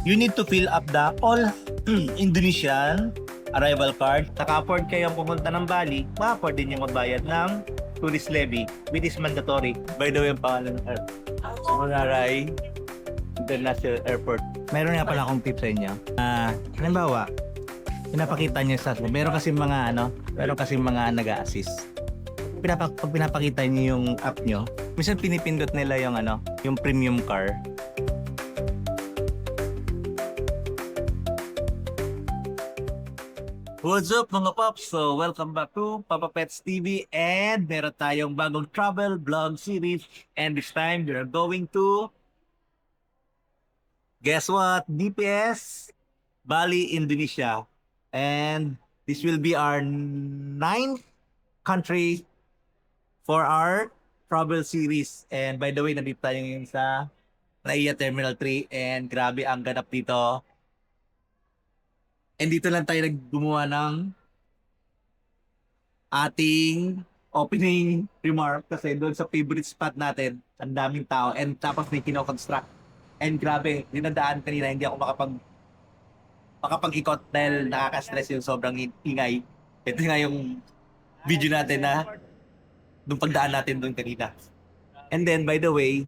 you need to fill up the all Indonesian arrival card. Naka-afford kayong pumunta ng Bali, ma-afford din yung magbayad ng tourist levy, which is mandatory. By the way, ang pangalan ng Mangaray International Airport. Meron nga pala akong tip sa inyo. Halimbawa, pinapakita niyo sa meron kasi mga nag-a-assist. Pag pinapakita niyo yung app niyo, minsan pinipindot nila yung premium car. What's up mga paps? So, welcome back to Papa Pets TV and meron tayong bagong travel vlog series and this time we are going to guess what? DPS Bali, Indonesia. And this will be our ninth country for our travel series. And by the way, nandito tayo ngayon sa Naiya Terminal 3 and grabe ang ganap dito. And dito lang tayo naggumawa ng ating opening remark kasi doon sa favorite spot natin, ang daming tao and tapos may kino-construct. And grabe, dinadaan kanina hindi ako makapag-ikot dahil nakaka-stress yung sobrang ingay. Ito nga yung video natin na nung pagdaan natin doon kanina. And then by the way,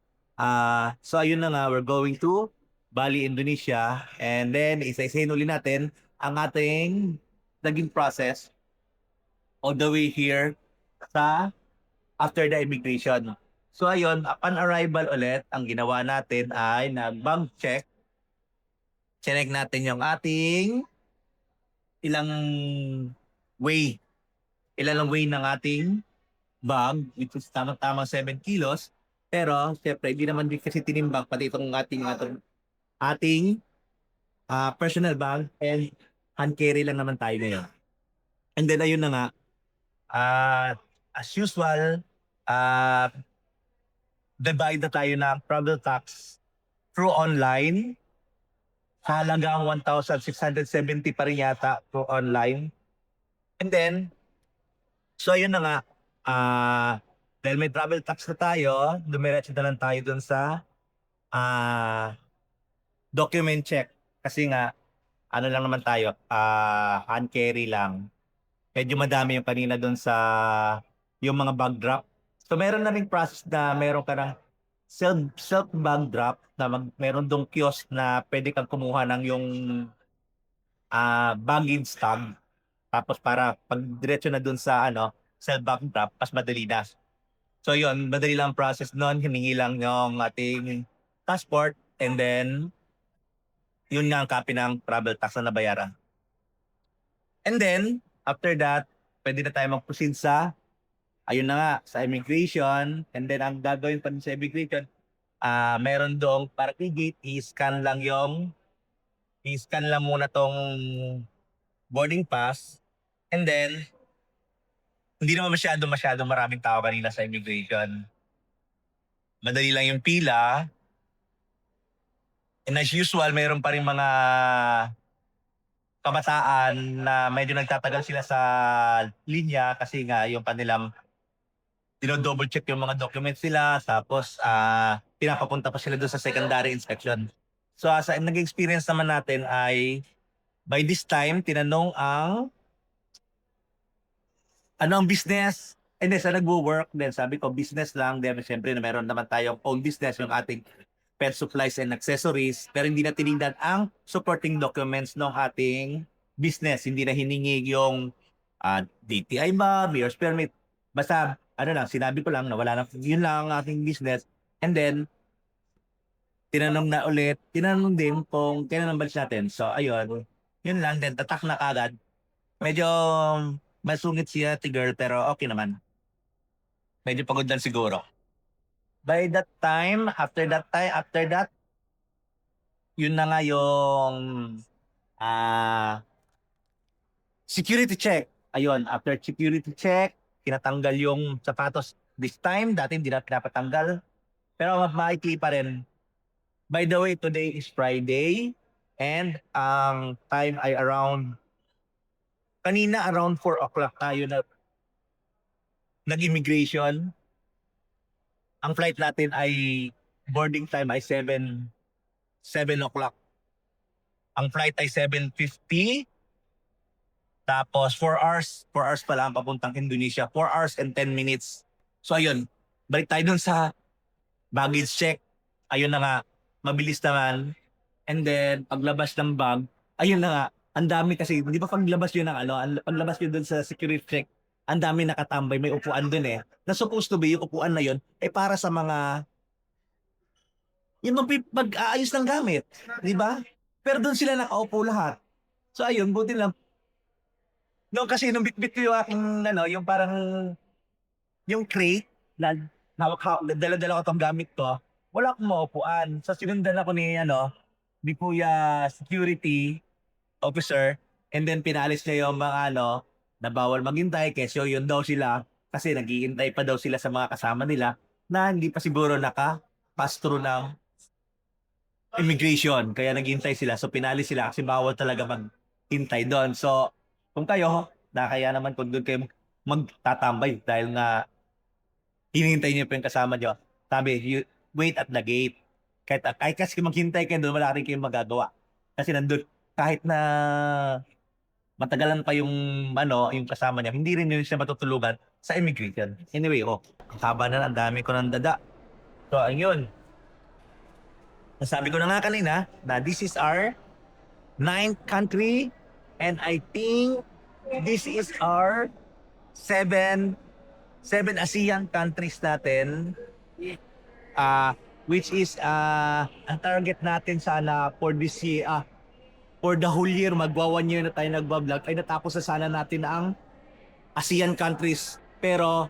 so ayun na nga, we're going to Bali, Indonesia. And then isa-isahin uli natin ang ating naging process all the way here sa after the immigration. So ayun, upon arrival ulit, ang ginawa natin ay nag-bank check. Check natin yung ating ilang way. Ilang way ng ating bag, which is tamang-tamang 7 kilos. Pero, syempre, hindi naman din kasi tinimbang pati itong ating personal bag and hand carry lang naman tayo ngayon. And then, ayun na nga, as usual, divide na tayo ng travel tax through online. Halagang 1,670 pa rin yata through online. And then, so ayun na nga, dahil may travel tax na tayo, dumiretso na lang tayo dun sa document check. Kasi nga, ano lang naman tayo, hand carry lang. Medyo madami yung kanina dun sa yung mga bag drop. So meron na ring process na meron ka ng self bag drop na meron dong kiosk na pwede kang kumuha ng yung baggage tag. Tapos para pag diretso na dun sa self bag drop, mas madali na. So yun, madali lang ang process nun. Hiningi lang yung ating passport and then yun nga ang copy ng travel tax na nabayaran. And then, after that, pwede na tayo mag-proceed sa, ayun na nga, sa immigration. And then, ang gagawin pa sa immigration, meron doong parking gate, i-scan lang muna tong boarding pass. And then, hindi naman masyado maraming tao kanina sa immigration. Madali lang yung pila. And as usual, meron pa rin mga kabataan na medyo nagtatagal sila sa linya kasi nga yung kanilang dino-double check yung mga documents nila tapos pinapapunta pa sila doon sa secondary inspection. So sa nag-experience naman natin ay by this time tinanong ang ano ang business and then sa nagwo-work then sabi ko business lang then siyempre na meron naman tayong own business yung ating pet supplies and accessories pero hindi na tinignan ang supporting documents ng ating business. Hindi na hiningi yung DTI ba, mayor's permit. Basta sinabi ko lang na wala na, yun lang ang ating business. And then, tinanong din kung kailan ang balis natin. So, ayun, yun lang. Then, tatak na kagad. Medyo masungit siya, girl, pero okay naman. Medyo pagod lang siguro. By that time, after that, yun na nga yung security check. Ayun, after security check, tinatanggal yung sapatos. This time, dati hindi na pinapatanggal. Pero maikli pa rin. By the way, today is Friday. And ang time ay kanina around 4 o'clock tayo nag-immigration. Ang flight natin ay boarding time ay 7 o'clock. Ang flight ay 7:50. Tapos 4 hours pala ang papuntang Indonesia. 4 hours and 10 minutes. So ayun, balik tayo dun sa baggage check. Ayun na nga, mabilis naman. And then, paglabas ng bag, ayun na nga, ang dami kasi, di ba paglabas yun ng paglabas yun dun sa security check, ang dami nakatambay, may upuan dun eh. Na supposed to be, yung upuan na yun, ay para sa mga, yung pag-aayos ng gamit. Di ba? Pero dun sila nakaupo lahat. So ayun, buti lang. No, kasi nung bitbit ko yung aking, yung parang, yung crate, na dala-dala ko tong gamit ko, wala akong maupuan. So sinundan ako ni Kuya Security Officer, and then pinalis niya yung mga na bawal maghintay, kesyo yun daw sila, kasi naghihintay pa daw sila sa mga kasama nila na hindi pa siguro naka-pass through ng immigration. Kaya naghihintay sila. So pinalis sila kasi bawal talaga maghintay doon. So kung kayo, kaya naman kung doon kayo magtatambay dahil nga hinihintay niyo pa yung kasama niyo. Sabi, you wait at the gate. Kahit kasi maghintay kayo doon, wala rin kayong magagawa. Kasi nandun, kahit na matagalan pa yung kasama niya, hindi rin yun siya matutulungan sa immigration. Anyway, ang haba na, ang dami ko ng dada. So, ayun. Nasabi ko na nga kanina na this is our 9th country, and I think this is our 7 ASEAN countries natin, which is ang target natin sana for this year, for the whole year, magwa 1 year na tayo nagbablog, ay natapos na sana natin ang ASEAN countries. Pero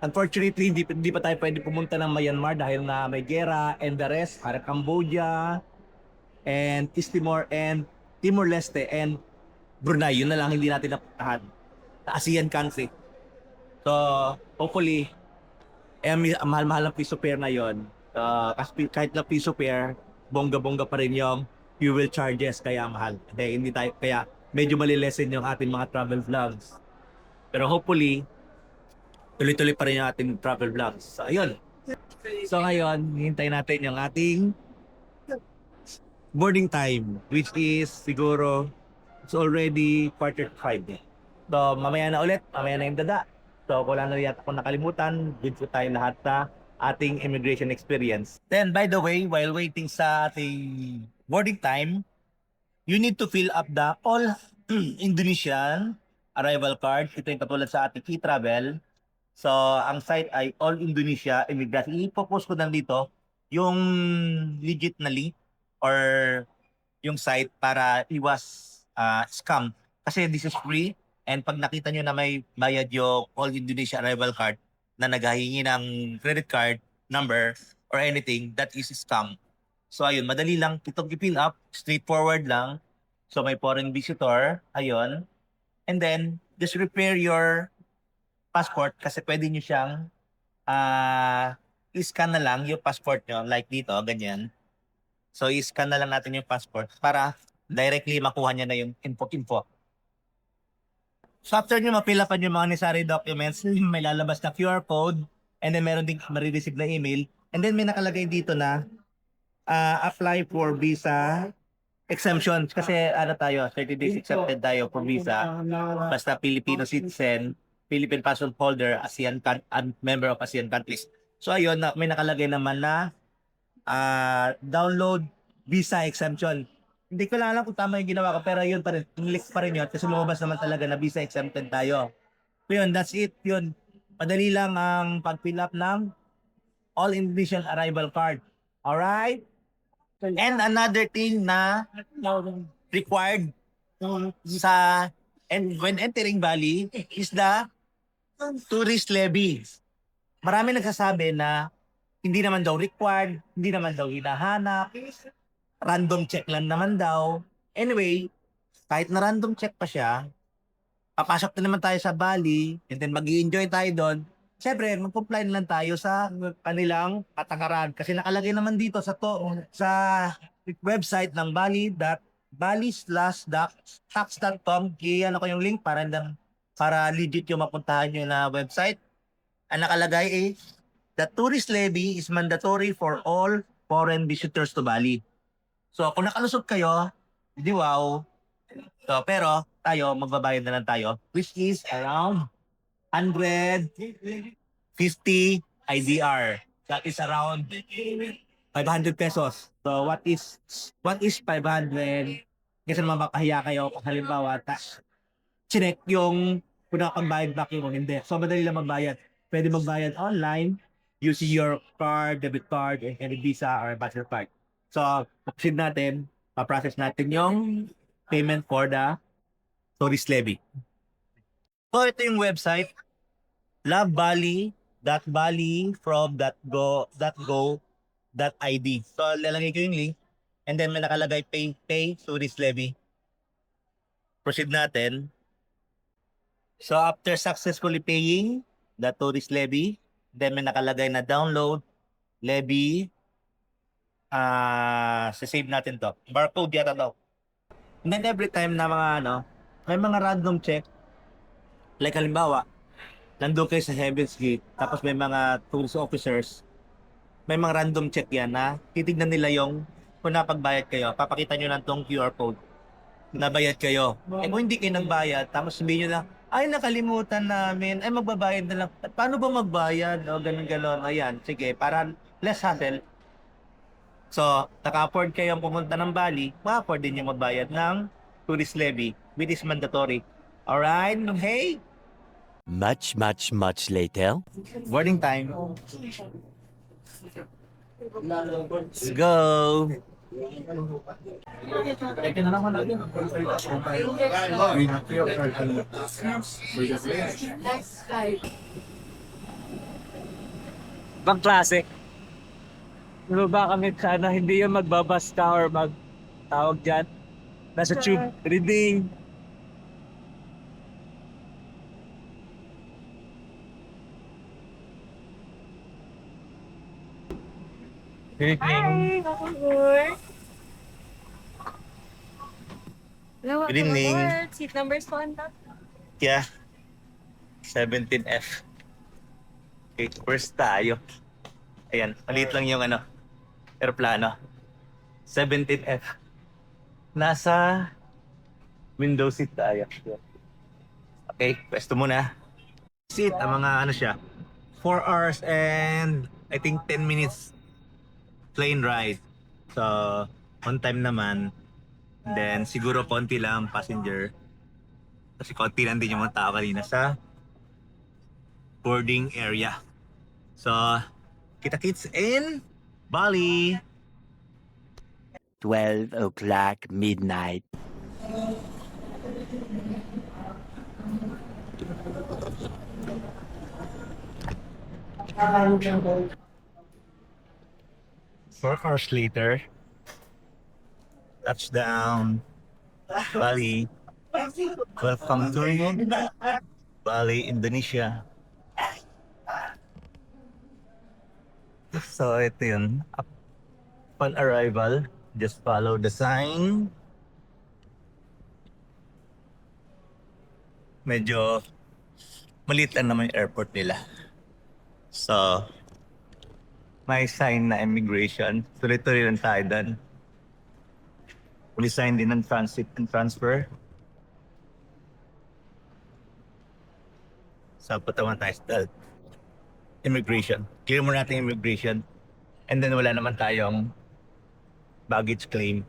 unfortunately, hindi pa tayo pwede pumunta ng Myanmar dahil na may gera, and the rest, para Cambodia, and East Timor, and Timor-Leste, and Brunei. Yun na lang hindi natin napuntahan na ASEAN country. So, hopefully, mahal-mahal ang piso pair na yon. Kasi kahit na piso pair, bongga-bongga pa rin yung fuel charges, kaya mahal. Kaya medyo malilesen yung ating mga travel vlogs. Pero hopefully, tuloy-tuloy pa rin yung ating travel vlogs. So, ayun. So, ngayon, hintay natin yung ating boarding time, which is siguro, it's already 4:35. So, mamaya na yung dada. So, wala na yata akong nakalimutan. Good po tayo lahat sa ating immigration experience. Then, by the way, while waiting sa ating boarding time, you need to fill up the all Indonesian arrival card. Ito yung katulad sa ating e-travel. So, ang site ay All Indonesia Immigration. I-post ko lang dito yung legit na link or yung site para iwas scam. Kasi this is free. And pag nakita nyo na may bayad yung All Indonesia Arrival Card na naghahingi ng credit card number or anything, that is scam. So ayun, madali lang itong i-fill up, straightforward lang. So may foreign visitor, ayun. And then, just prepare your passport kasi pwede nyo siyang i-scan na lang yung passport nyo, like dito, ganyan. So i-scan na lang natin yung passport para directly makuha niya na yung info. So after nyo ma-fill upan yung mga necessary documents, may lalabas na QR code, and then meron din marireceive na email, and then may nakalagay dito na apply for visa exemption. Kasi tayo, 30 days accepted tayo for visa. Basta Filipino citizen, Philippine passport holder, ASEAN member of ASEAN countries. So ayun, may nakalagay naman na download visa exemption. Hindi ko lang alam kung tama yung ginawa ko, pero yun pa rin, click pa rin yun kasi lumabas naman talaga na visa exempted tayo. So yun, that's it. Yun, madali lang ang pag-fill up ng All Indonesian Arrival Card. Alright? And another thing na required when entering Bali is the tourist levy. Marami nagsasabi na hindi naman daw required, hindi naman daw hinahanap, random check lang naman daw. Anyway, kahit na random check pa siya, papasok na naman tayo sa Bali, and then mag-i-enjoy tayo doon. Siyempre, mag-comply na lang tayo sa kanilang patakaran. Kasi nakalagay naman dito sa website ng bali/tax.com. I-ano ko yung link para legit yung mapuntahan nyo na website. Ang nakalagay the tourist levy is mandatory for all foreign visitors to Bali. So kung nakalusot kayo, Di wow. So, pero tayo, magbabayad na lang tayo, which is around 150 IDR. That is around 500 pesos. So, what is 500? Kasi naman makahiya kayo kung halimbawa, chinek yung kung nakapagbayad back yung hindi. So, madali lang magbayad. Pwede magbayad online using your card, debit card, any Visa or MasterCard. So, proceed natin, pa-process natin yung payment for the tourist levy. So, ito yung website, lovebali.bali.go.id. So, lalagay ko yung link and then may nakalagay pay tourist levy. Proceed natin. So, after successfully paying the tourist levy, then may nakalagay na download levy. Save natin to. Barcode yata daw. And then every time na mga may mga random check. Like halimbawa, nandun kayo sa Heaven's Gate, tapos may mga tourist officers, may mga random check yan na titignan nila yung kung napagbayad kayo, papakita nyo lang tong QR code, nabayad kayo. Eh kung hindi kayo nagbayad, tapos sabihin nyo na, ay nakalimutan namin, ay magbabayad na lang. Paano ba magbayad? O ganun-ganon. Ayan, sige, para less hassle. So, naka-afford kayong pumunta ng Bali, ma-afford din yung magbayad ng tourist levy, which is mandatory. Alright? Hey! Much, much, much later. Boarding time. Let's go! Ibang klase. Ano ba kami sana hindi yung magbabasta or magtawag dyan? Nasa tube, reading. Good evening. Hi, welcome aboard. Hello, Good welcome evening. aboard. Seat numbers po on top. Yeah. 17F. Okay, first tayo. Ayan, maliit lang yung aeroplano. 17F. Nasa window seat tayo. Okay, pwesto muna. Seat, ang mga siya. 4 hours and I think 10 minutes plane ride. So, on time naman. Then, siguro konti lang passenger. Kasi konti lang din yung mga tao kanina sa boarding area. So, kita-kits in Bali. 12 o'clock midnight. Four hours later, touchdown, Bali. Welcome to Bali, Indonesia. So, ito yun. Upon arrival, just follow the sign. Medyo maliit lang naman yung airport nila. So, may sign na immigration. Tuloy-tuloy lang tayo doon. May sign din ng transit and transfer. So, patawan tayo sa immigration. Clear muna natin yung immigration. And then wala naman tayong baggage claim.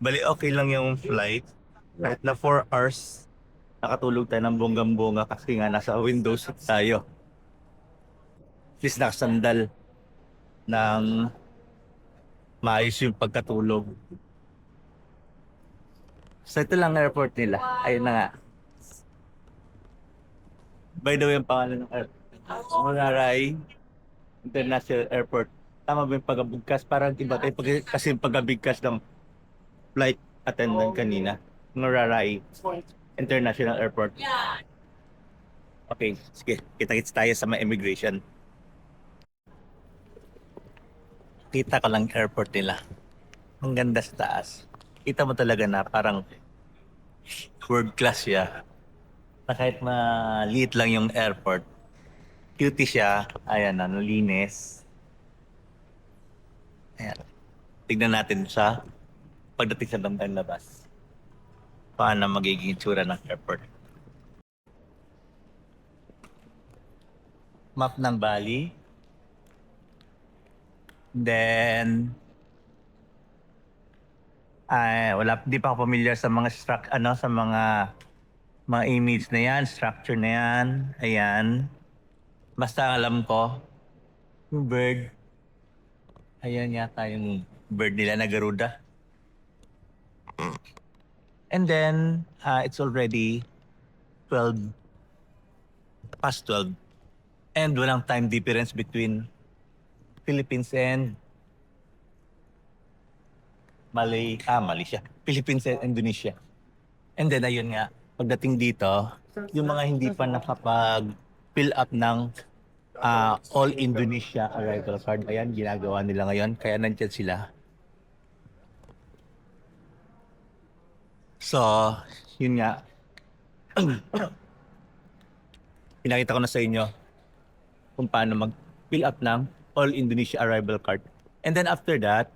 Bali, okay lang yung flight. Kahit na 4 hours, nakatulog tayo ng bonggang-bonga kasi nga nasa window seat tayo. At least nakasandal ng maayos yung pagkatulog. So ito lang airport nila. Ayun na nga. By the way, ang pangalan ng airport, Monterrey International Airport. Tama ba yung pagkabigkas? Parang iba tayo kasi yung pagkabigkas ng flight attendant kanina. Monterrey International Airport. Okay, sige. Kita-kits tayo sa mga immigration. Kita ko lang airport nila. Ang ganda sa taas. Kita mo talaga na parang world class siya. Na kahit maliit lang yung airport, cutie siya. Ayan na, linis. Ayan. tignan natin sa pagdating sa bandang labas. Paano magiging itsura ng airport. Map ng Bali. Then, di pa ako familiar sa mga sa mga image na yan, structure na yan. Ayan. Basta alam ko, yung bird, ayan yata yung bird nila na Garuda. And then, it's already 12, past 12. And walang time difference between Philippines and Malaysia. Philippines and Indonesia. And then, ayun nga, pagdating dito, yung mga hindi pa nakapag-fill up ng All Indonesia Arrival Card, ayan, ginagawa nila ngayon, kaya nandyan sila. So, yun nga. Pinakita ko na sa inyo kung paano mag-fill up ng All Indonesia Arrival Card. And then after that,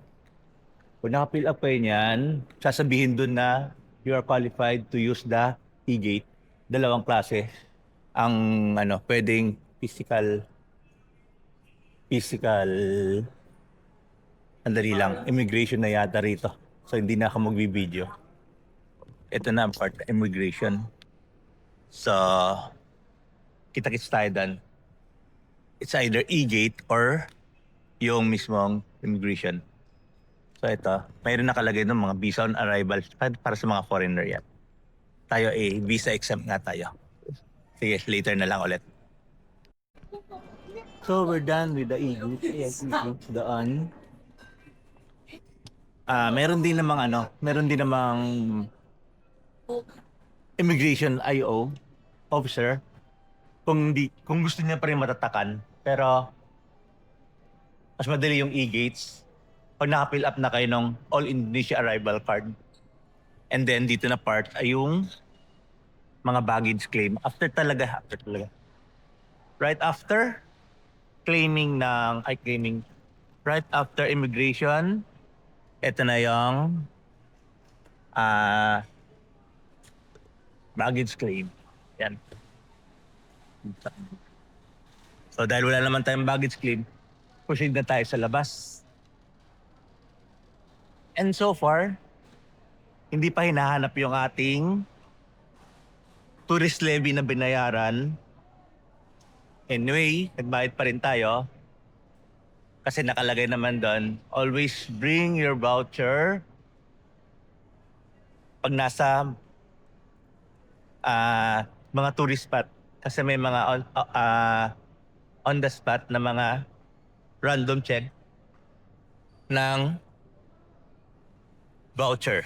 kung naka-fill up kayo niyan, sasabihin dun na you are qualified to use the e-gate. Dalawang klase. Ang pwedeng physical, andali lang, immigration na yata rito. So hindi na ako magbibideo. Ito na ang part, immigration. So, kita-kits tayo doon. It's either e-gate or yung mismong immigration. So ito, mayroon nakalagay ng mga visa on arrival para sa mga foreigner yan. Tayo visa exempt nga tayo. Sige, later na lang ulit. So we're done with the e-gate. Yes, doon. Meron din namang immigration IO officer kung gusto niya pa rin matatakan, pero mas madali yung e-gates pag naka-fill up na kayo ng All Indonesia Arrival Card. And then dito na part ay yung mga baggage claim. After talaga. Right after right after immigration, ito na yung baggage claim. Yan. So dahil wala naman tayong baggage claim, proceed na tayo sa labas. And so far, hindi pa hinahanap yung ating tourist levy na binayaran. Anyway, nagbayad pa rin tayo. Kasi nakalagay naman doon, always bring your voucher pag nasa mga tourist spot. Kasi may mga on the spot na mga random check ng voucher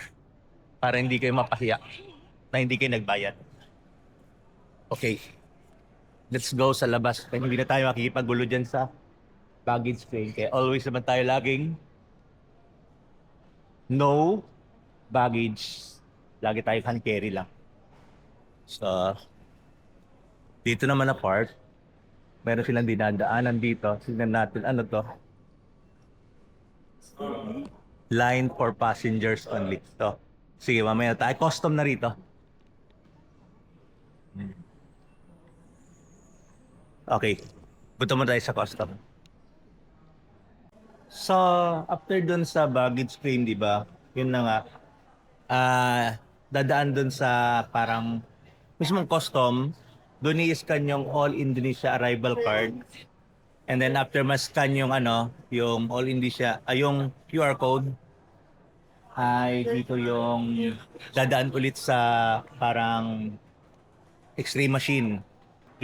para hindi kayo mapahiya na hindi kayo nagbayad. Okay. Let's go sa labas. Kaya hindi na tayo makikipagulo dyan sa baggage claim. Kaya always naman tayo laging no baggage. Lagi tayo hand carry lang. So, dito naman na part, meron silang dinadaanan dito. Tignan natin, ano to? Line for passengers only. So, sige, mamaya tayo. Custom na rito. Okay. Punta mo tayo sa custom. So, after dun sa baggage claim, di ba? Yun na nga. Dadaan dun sa parang mismong custom. Doon i-scan yung All Indonesia Arrival Card. And then after ma-scan yung yung All Indonesia, yung QR code, ay dito yung dadaan ulit sa parang X-ray machine.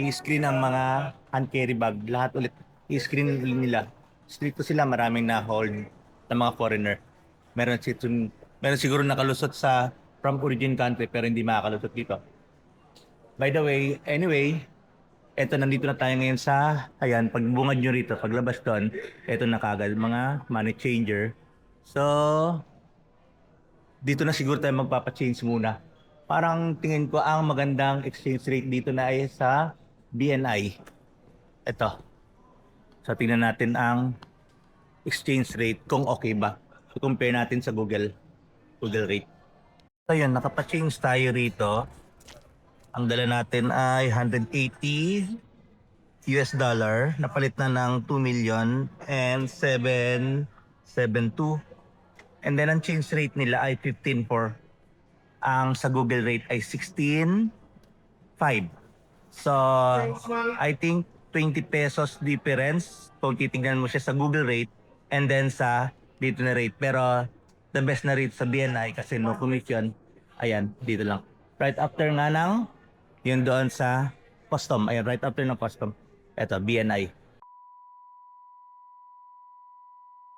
I-screen ang mga hand carry bag. Lahat ulit i-screen nila. Stricto sila, maraming na-hold ng mga foreigner. Meron siguro nakalusot sa from origin country pero hindi makakalusot dito. By the way, anyway, nandito na tayo ngayon sa, ayan, pagbungad nyo rito, paglabas doon, eto na kagad, mga money changer. So, dito na siguro tayo magpapa-change muna. Parang tingin ko ang magandang exchange rate dito na ay sa BNI. Ito. So, tingnan natin ang exchange rate kung okay ba. I-compare natin sa Google rate. So yun, nakapa-change tayo rito. Ang dala natin ay 180 US dollar. Napalit na ng 2 million and 772. And then ang change rate nila ay 15.4. Ang sa Google rate ay 16.5. So, I think 20 pesos difference kung titingnan mo siya sa Google rate and then sa dito na rate. Pero the best na rate sa BNI kasi no commission. Ayan, dito lang. Right after nga ng yun doon sa custom. Ayan, right after ng custom. Ito, BNI.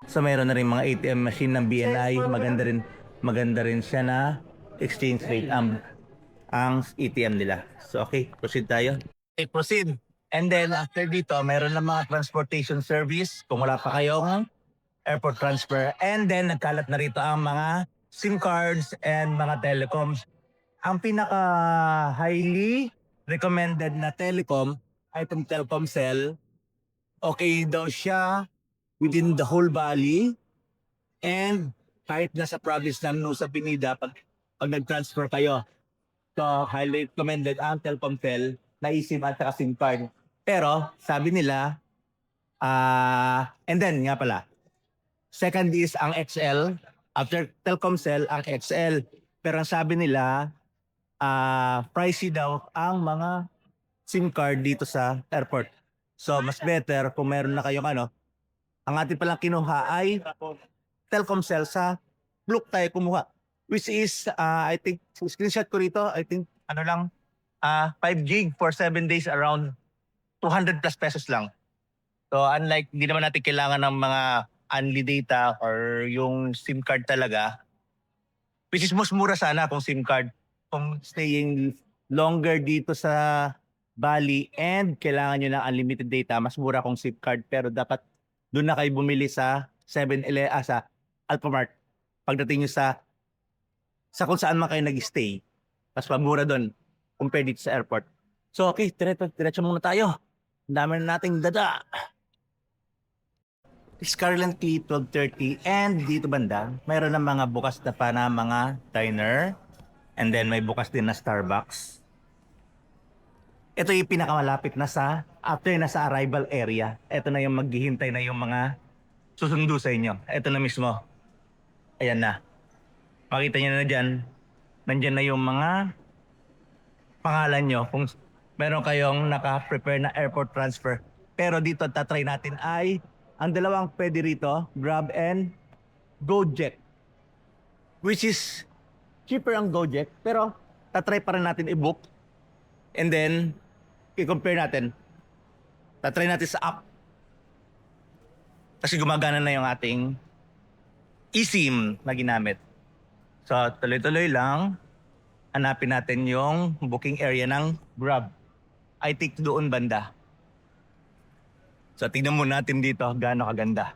So mayroon na rin mga ATM machine ng BNI. Maganda rin siya na exchange rate ang ATM nila. So okay, proceed tayo. Okay, proceed. And then after dito, mayroon na mga transportation service kung wala pa kayong airport transfer. And then nagkalat na rito ang mga SIM cards and mga telecoms. Ang pinaka highly recommended na telecom ay itong Telkomsel. Okay daw siya within the whole valley and kahit nasa province ng Nusa Penida pag nag-transfer kayo. So highly recommended ang Telkomsel na eSIM at saka SIM card. Pero sabi nila and then nga pala second is ang XL. After Telkomsel ang XL. Pero ang sabi nila pricey daw ang mga SIM card dito sa airport. So mas better kung meron na kayong ang ating palang kinuha ay Telkomsel sa Klook tayo kumuha. Which is, I think, screenshot ko rito, I think, 5 gig for 7 days around 200 plus pesos lang. So unlike, hindi naman natin kailangan ng mga unli data or yung SIM card talaga. Which is mas mura sana kung SIM card. Kung staying longer dito sa Bali and kailangan nyo ng unlimited data, mas mura kung SIM card. Pero dapat doon na kayo bumili sa 7-Eleven, sa Alphamart. Pagdating nyo sa kung saan man kayo nag-stay. Mas mura doon compared dito sa airport. So okay, diretso muna tayo. Ang dami na nating dada. It's currently 12:30 and dito banda, mayroon na mga bukas na pa na mga diner and then may bukas din na Starbucks. Ito yung pinakamalapit na after na sa arrival area. Ito na yung maghihintay na yung mga susundo sa inyo. Ito na mismo. Ayan na. Makita nyo na dyan. Nandyan na yung mga pangalan nyo kung meron kayong naka-prepare na airport transfer. Pero dito tatry natin ay ang dalawang pwede rito, Grab and Gojek. Which is cheaper ang Gojek pero tatry pa rin natin i-book. And then i-compare natin. Tatry natin sa app. Kasi gumagana na yung ating eSIM na ginamit. So tuloy-tuloy lang. Hanapin natin yung booking area ng Grab. I think doon banda. So tingnan mo natin dito gaano kaganda.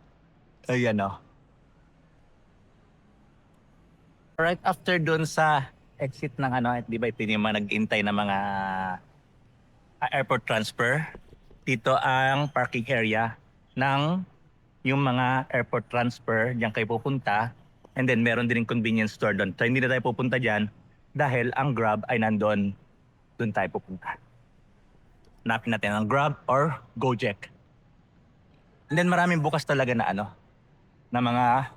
Ayan o. Right after doon sa exit ng di ba ito yung mga nag-intay na mga airport transfer. Dito ang parking area ng yung mga airport transfer. Diyan kayo pupunta. And then meron din yung convenience store doon. So hindi na tayo pupunta dyan dahil ang Grab ay nandun. Doon tayo pupunta. Hanapin natin ang Grab or Gojek. And then maraming bukas talaga na na mga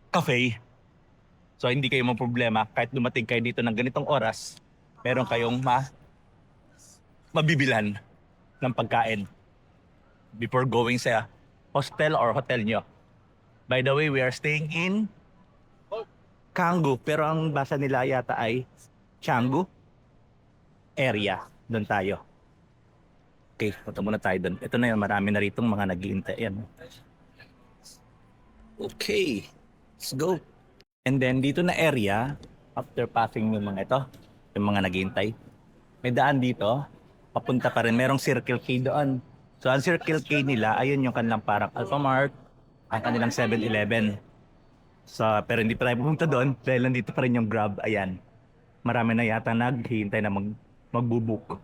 cafe. So hindi kayo problema kahit dumating kayo dito ng ganitong oras, meron kayong mabibilan ng pagkain before going sa hostel or hotel nyo. By the way, we are staying in Canggu, pero ang basa nila yata ay Canggu area. Doon tayo. Okay, punta muna tayo doon. Ito na yun, marami na ritong mga nag-iintay. Yan. Okay, let's go. And then dito na area, after passing yung mga ito, yung mga nag-iintay, may daan dito, papunta pa rin. Merong Circle K doon. So ang Circle K nila, ayun yung kanilang parang Alphamart, ang kanilang 7-Eleven. So, pero hindi pa tayo pupunta doon dahil nandito pa rin yung Grab. Ayan. Marami na yata naghihintay na magbubuk.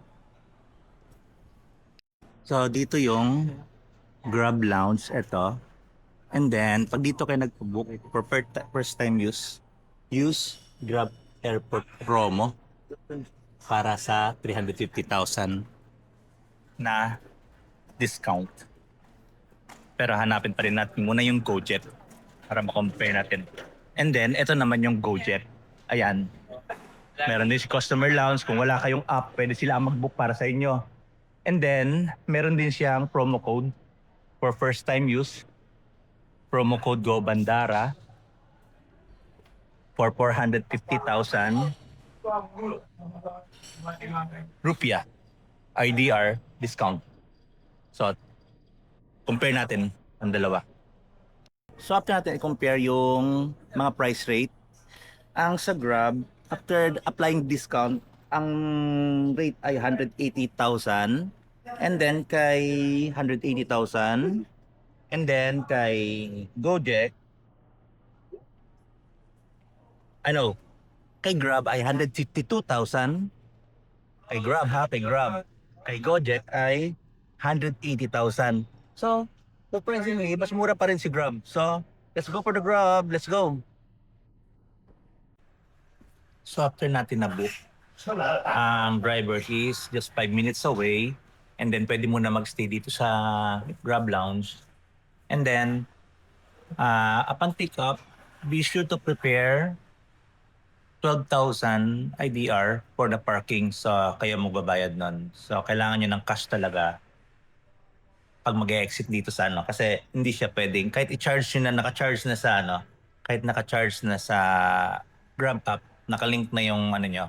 So, dito yung Grab Lounge. Ito. And then, pag dito kayo nagpo-book for first time use Grab Airport promo para sa 350,000 na discount. Pero hanapin pa rin natin muna yung GoJet para ma-compare natin. And then, ito naman yung GoJet. Ayan. Meron din si customer lounge. Kung wala kayong app, pwede sila mag-book para sa inyo. And then, meron din siyang promo code for first time use. Promo code Go Bandara for 450,000 rupiah IDR discount. So, compare natin ang dalawa. So, after natin i-compare yung mga price rate, ang sa Grab, after applying discount, ang rate ay 180,000. And then kay 180,000. And then kay Gojek, kay Grab ay 152,000. Kay Grab ha, kay Grab. Kay Gojek ay 180,000. So, surprisingly, mas mura pa rin si Grab. So, let's go for the Grab. Let's go. So, after natin na-book, ang driver is just 5 minutes away. And then, pwede mo na magstay dito sa Grab Lounge. And then, upon pick-up, be sure to prepare 12,000 IDR for the parking sa kaya mo babayad nun. So, kailangan nyo ng cash talaga pag mag-exit dito sa kasi hindi siya pwedeng, kahit i-charge nyo na, naka-charge na sa kahit naka-charge na sa Grab app, nakalink na yung nyo,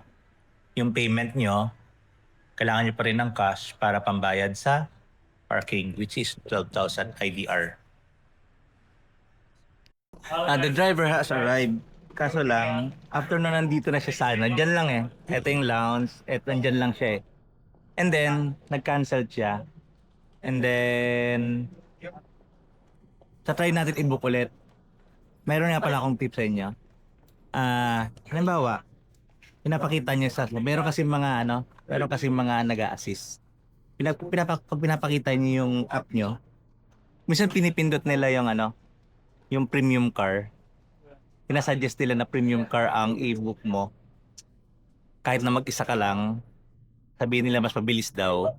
yung payment nyo, kailangan nyo pa rin ng cash para pambayad sa parking, which is 12,000 IDR. The driver has arrived. Kaso lang, after na nandito na siya dyan lang Ito yung lounge, nandyan lang siya And then, nag-cancel siya. And then, try natin i-book ulit. Mayroon nga pala akong tip sa inyo. Halimbawa, pinapakita niyo meron kasi mga nag-a-assist. Pag pinapakita niyo yung app niyo, minsan pinipindot nila yung premium car. Pinasuggest nila na premium car ang i-book mo. Kahit na mag-isa ka lang, sabihin nila mas mabilis daw.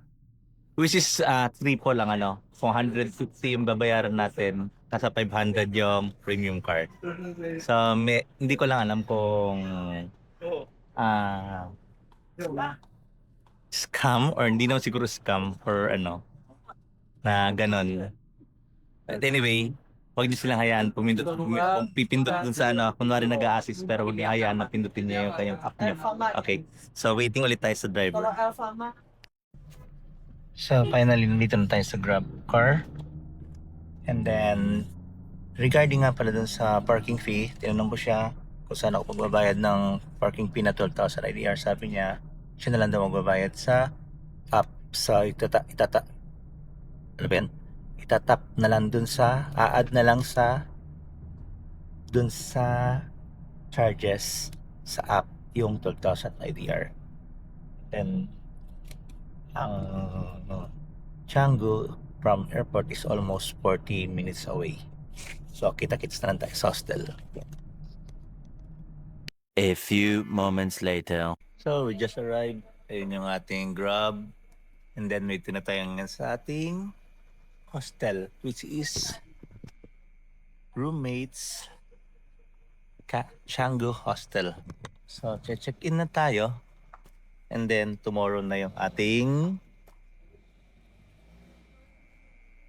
Which is triple lang Kung 150 yung babayaran natin, nasa 500 yung premium car. So hindi ko lang alam kung scam or hindi naman siguro scam or na ganon. But anyway, huwag niyo silang hayaan pipindot dun sa kunwari nag-a-assist pero huwag niyo hayaan na pindutin niyo yung kanyang app niyo. Okay, so waiting ulit tayo sa driver. So finally, nandito na tayo sa Grab car. And then, regarding nga pala dun sa parking fee, tinanong ko siya kung saan ako magbabayad ng parking fee na 12,000 IDR. Sabi niya, siya na lang daw magbabayad sa app. So itatap na lang dun sa, a-add na lang dun sa charges sa app yung 12,000 IDR. Then, ang Canggu from airport is almost 40 minutes away. So, kita-kits na lang tayo sa hostel. A few moments later. So, we just arrived. Ayun yung ating Grab. And then, wait na tayo ngayon sa ating hostel, which is roommates Canggu Hostel. So, check-in na tayo. And then, tomorrow na yung ating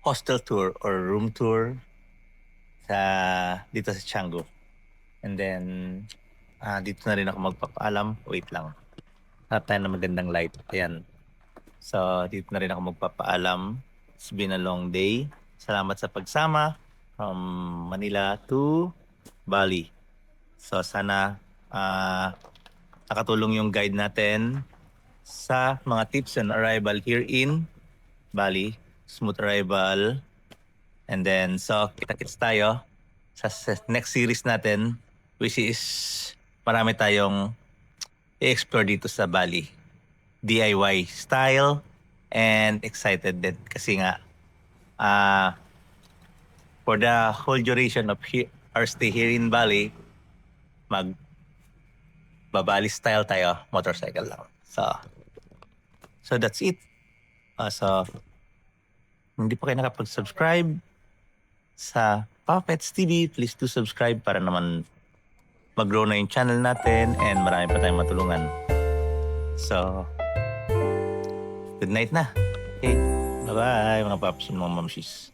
hostel tour or room tour dito sa Canggu. And then, dito na rin ako magpapaalam. Wait lang. Hanap tayo ng magandang light. Ayan. So, dito na rin ako magpapaalam. It's been a long day. Salamat sa pagsama from Manila to Bali. So, sana nakatulong yung guide natin sa mga tips on arrival here in Bali. Smooth arrival. And then, so, kita-kits tayo sa next series natin, which is marami tayong i-explore dito sa Bali. DIY style and excited din kasi nga for the whole duration of our stay here in Bali, Bali style tayo, motorcycle lang. So that's it. So, hindi pa kayo nakapag-subscribe sa Puppets TV, please do subscribe para naman mag-grow na yung channel natin and marami pa tayong matulungan. So, good night na. Okay, bye-bye mga paps and mga mamshis.